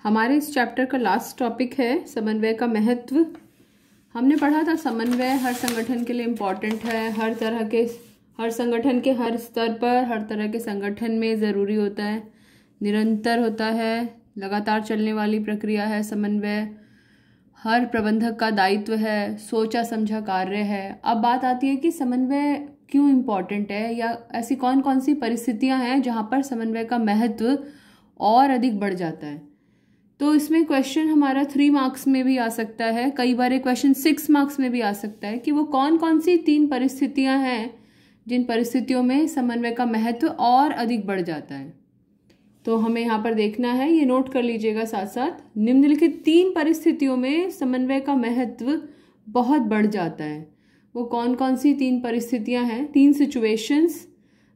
हमारे इस चैप्टर का लास्ट टॉपिक है समन्वय का महत्व। हमने पढ़ा था समन्वय हर संगठन के लिए इम्पॉर्टेंट है, हर संगठन के हर स्तर पर हर तरह के संगठन में ज़रूरी होता है, निरंतर होता है, लगातार चलने वाली प्रक्रिया है। समन्वय हर प्रबंधक का दायित्व है, सोचा समझा कार्य है। अब बात आती है कि समन्वय क्यों इम्पॉर्टेंट है या ऐसी कौन कौन सी परिस्थितियां हैं जहां पर समन्वय का महत्व और अधिक बढ़ जाता है। तो इसमें क्वेश्चन हमारा 3 मार्क्स में भी आ सकता है, कई बार ये क्वेश्चन 6 मार्क्स में भी आ सकता है कि वो कौन कौन सी 3 परिस्थितियां हैं जिन परिस्थितियों में समन्वय का महत्व और अधिक बढ़ जाता है। तो हमें यहाँ पर देखना है, ये नोट कर लीजिएगा साथ साथ। निम्नलिखित 3 परिस्थितियों में समन्वय का महत्व बहुत बढ़ जाता है। वो कौन कौन सी 3 परिस्थितियां हैं, 3 सिचुएशंस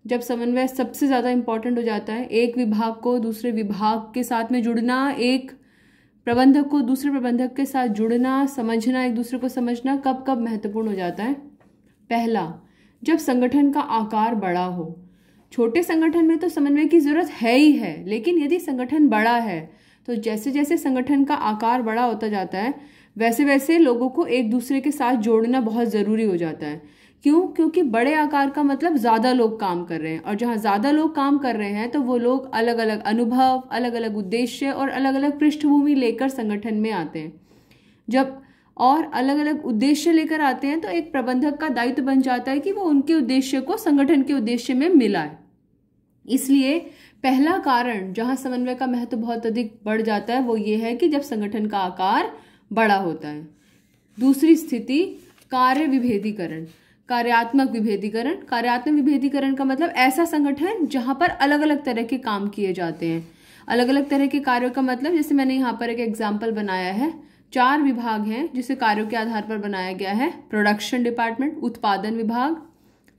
जब समन्वय सबसे ज़्यादा इम्पॉर्टेंट हो जाता है। एक विभाग को दूसरे विभाग के साथ में जुड़ना, एक प्रबंधक को दूसरे प्रबंधक के साथ जुड़ना, समझना, एक दूसरे को समझना कब कब महत्वपूर्ण हो जाता है। पहला, जब संगठन का आकार बड़ा हो। छोटे संगठन में तो समन्वय की जरूरत है ही है, लेकिन यदि संगठन बड़ा है तो जैसे जैसे संगठन का आकार बड़ा होता जाता है वैसे वैसे लोगों को एक दूसरे के साथ जोड़ना बहुत ज़रूरी हो जाता है। क्यों? क्योंकि बड़े आकार का मतलब ज़्यादा लोग काम कर रहे हैं, और जहाँ ज़्यादा लोग काम कर रहे हैं तो वो लोग अलग अलग अनुभव, अलग अलग उद्देश्य और अलग अलग पृष्ठभूमि लेकर संगठन में आते हैं। जब और अलग अलग उद्देश्य लेकर आते हैं तो एक प्रबंधक का दायित्व बन जाता है कि वो उनके उद्देश्य को संगठन के उद्देश्य में मिलाए। इसलिए पहला कारण जहां समन्वय का महत्व बहुत अधिक बढ़ जाता है वो ये है कि जब संगठन का आकार बड़ा होता है। दूसरी स्थिति, कार्य विभेदीकरण, कार्यात्मक विभेदीकरण। कार्यात्मक विभेदीकरण का मतलब ऐसा संगठन जहां पर अलग अलग तरह के काम किए जाते हैं। अलग अलग तरह के कार्यों का मतलब, जैसे मैंने यहाँ पर एक एग्जाम्पल बनाया है, 4 विभाग हैं जिसे कार्यों के आधार पर बनाया गया है। प्रोडक्शन डिपार्टमेंट, उत्पादन विभाग,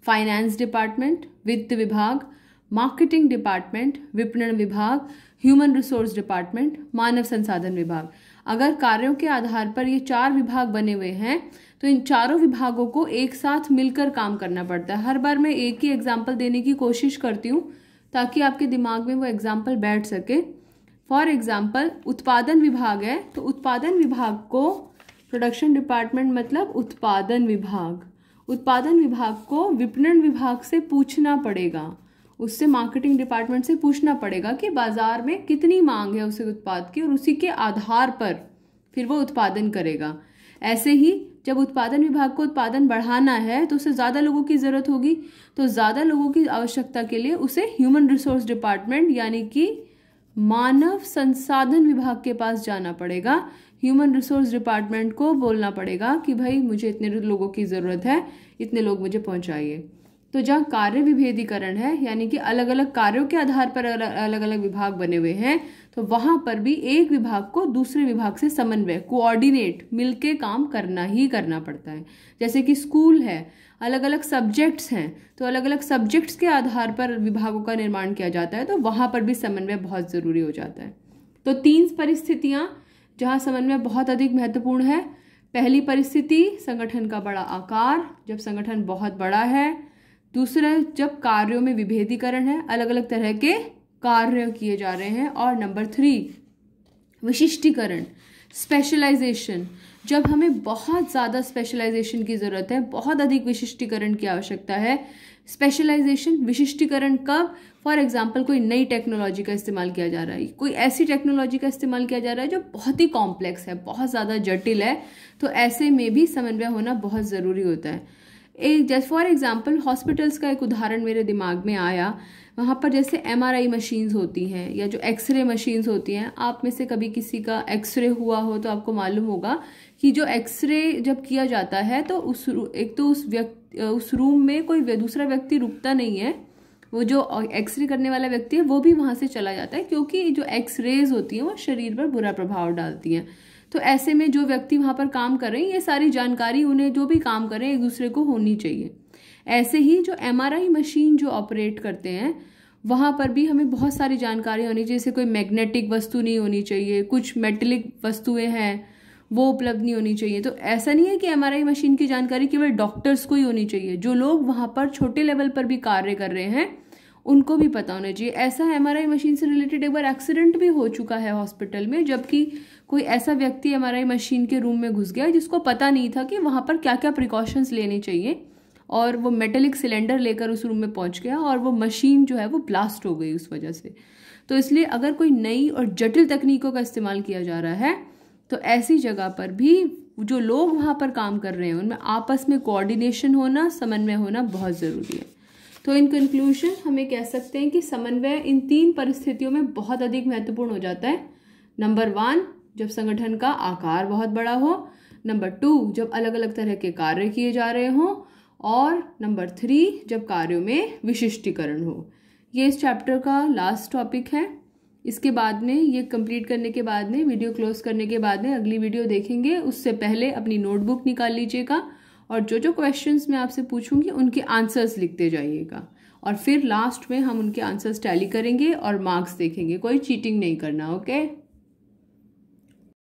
फाइनेंस डिपार्टमेंट, वित्त विभाग, मार्केटिंग डिपार्टमेंट, विपणन विभाग, ह्यूमन रिसोर्स डिपार्टमेंट, मानव संसाधन विभाग। अगर कार्यों के आधार पर ये 4 विभाग बने हुए हैं तो इन चारों विभागों को एक साथ मिलकर काम करना पड़ता है। हर बार मैं एक ही एग्जाम्पल देने की कोशिश करती हूँ ताकि आपके दिमाग में वो एग्जाम्पल बैठ सके। फॉर एग्जाम्पल, उत्पादन विभाग है तो उत्पादन विभाग को, प्रोडक्शन डिपार्टमेंट मतलब उत्पादन विभाग, उत्पादन विभाग को विपणन विभाग से पूछना पड़ेगा, उससे मार्केटिंग डिपार्टमेंट से पूछना पड़ेगा कि बाजार में कितनी मांग है उस उत्पाद की, और उसी के आधार पर फिर वो उत्पादन करेगा। ऐसे ही जब उत्पादन विभाग को उत्पादन बढ़ाना है तो उसे ज़्यादा लोगों की ज़रूरत होगी, तो ज़्यादा लोगों की आवश्यकता के लिए उसे ह्यूमन रिसोर्स डिपार्टमेंट यानी कि मानव संसाधन विभाग के पास जाना पड़ेगा। ह्यूमन रिसोर्स डिपार्टमेंट को बोलना पड़ेगा कि भाई मुझे इतने लोगों की ज़रूरत है, इतने लोग मुझे पहुंचाइए। तो जहाँ कार्य विभेदीकरण है यानी कि अलग अलग कार्यों के आधार पर अलग अलग विभाग बने हुए हैं, तो वहां पर भी एक विभाग को दूसरे विभाग से समन्वय, कोऑर्डिनेट, मिलके काम करना ही करना पड़ता है। जैसे कि स्कूल है, अलग अलग सब्जेक्ट्स हैं तो अलग अलग सब्जेक्ट्स के आधार पर विभागों का निर्माण किया जाता है, तो वहां पर भी समन्वय बहुत जरूरी हो जाता है। तो 3 परिस्थितियां जहाँ समन्वय बहुत अधिक महत्वपूर्ण है। पहली परिस्थिति, संगठन का बड़ा आकार, जब संगठन बहुत बड़ा है। दूसरा, जब कार्यों में विभेदीकरण है, अलग अलग तरह के कार्य किए जा रहे हैं। और नंबर 3, विशिष्टीकरण, स्पेशलाइजेशन, जब हमें बहुत ज़्यादा स्पेशलाइजेशन की ज़रूरत है, बहुत अधिक विशिष्टीकरण की आवश्यकता है। स्पेशलाइजेशन, विशिष्टीकरण कब? फॉर एग्जाम्पल, कोई नई टेक्नोलॉजी का इस्तेमाल किया जा रहा है, कोई ऐसी टेक्नोलॉजी का इस्तेमाल किया जा रहा है जो बहुत ही कॉम्प्लेक्स है, बहुत ज़्यादा जटिल है, तो ऐसे में भी समन्वय होना बहुत ज़रूरी होता है। जैसे फॉर एग्जांपल, हॉस्पिटल्स का एक उदाहरण मेरे दिमाग में आया। वहाँ पर जैसे MRI मशीन्स होती हैं या जो एक्सरे मशीन्स होती हैं, आप में से कभी किसी का एक्सरे हुआ हो तो आपको मालूम होगा कि जो एक्सरे जब किया जाता है तो उस रूम में कोई दूसरा व्यक्ति रुकता नहीं है, वो जो एक्सरे करने वाला व्यक्ति है वो भी वहाँ से चला जाता है, क्योंकि जो एक्सरेज होती हैं वो शरीर पर बुरा प्रभाव डालती हैं। तो ऐसे में जो व्यक्ति वहाँ पर काम कर रहे हैं, ये सारी जानकारी उन्हें, जो भी काम कर रहे हैं, एक दूसरे को होनी चाहिए। ऐसे ही जो MRI मशीन जो ऑपरेट करते हैं वहाँ पर भी हमें बहुत सारी जानकारी होनी चाहिए। जैसे कोई मैग्नेटिक वस्तु नहीं होनी चाहिए, कुछ मेटेलिक वस्तुएं हैं वो उपलब्ध नहीं होनी चाहिए। तो ऐसा नहीं है कि MRI मशीन की जानकारी केवल डॉक्टर्स को ही होनी चाहिए, जो लोग वहाँ पर छोटे लेवल पर भी कार्य कर रहे हैं उनको भी पता होना चाहिए। ऐसा एमआरआई मशीन से रिलेटेड एक बार एक्सीडेंट भी हो चुका है हॉस्पिटल में, जबकि कोई ऐसा व्यक्ति एमआरआई मशीन के रूम में घुस गया जिसको पता नहीं था कि वहाँ पर क्या क्या प्रिकॉशंस लेने चाहिए, और वो मेटेलिक सिलेंडर लेकर उस रूम में पहुँच गया और वो मशीन जो है वो ब्लास्ट हो गई उस वजह से। तो इसलिए अगर कोई नई और जटिल तकनीकों का इस्तेमाल किया जा रहा है तो ऐसी जगह पर भी जो लोग वहाँ पर काम कर रहे हैं उनमें आपस में कोऑर्डिनेशन होना, समन्वय होना बहुत ज़रूरी है। तो इन कंक्लूजन हमें कह सकते हैं कि समन्वय इन 3 परिस्थितियों में बहुत अधिक महत्वपूर्ण हो जाता है। नंबर 1, जब संगठन का आकार बहुत बड़ा हो। नंबर 2, जब अलग अलग तरह के कार्य किए जा रहे हों। और नंबर 3, जब कार्यों में विशिष्टीकरण हो। ये इस चैप्टर का लास्ट टॉपिक है। इसके बाद में ये कंप्लीट करने के बाद में, वीडियो क्लोज करने के बाद में अगली वीडियो देखेंगे। उससे पहले अपनी नोटबुक निकाल लीजिएगा और जो जो क्वेश्चंस मैं आपसे पूछूंगी उनके आंसर्स लिखते जाइएगा, और फिर लास्ट में हम उनके आंसर्स टैली करेंगे और मार्क्स देखेंगे। कोई चीटिंग नहीं करना, ओके।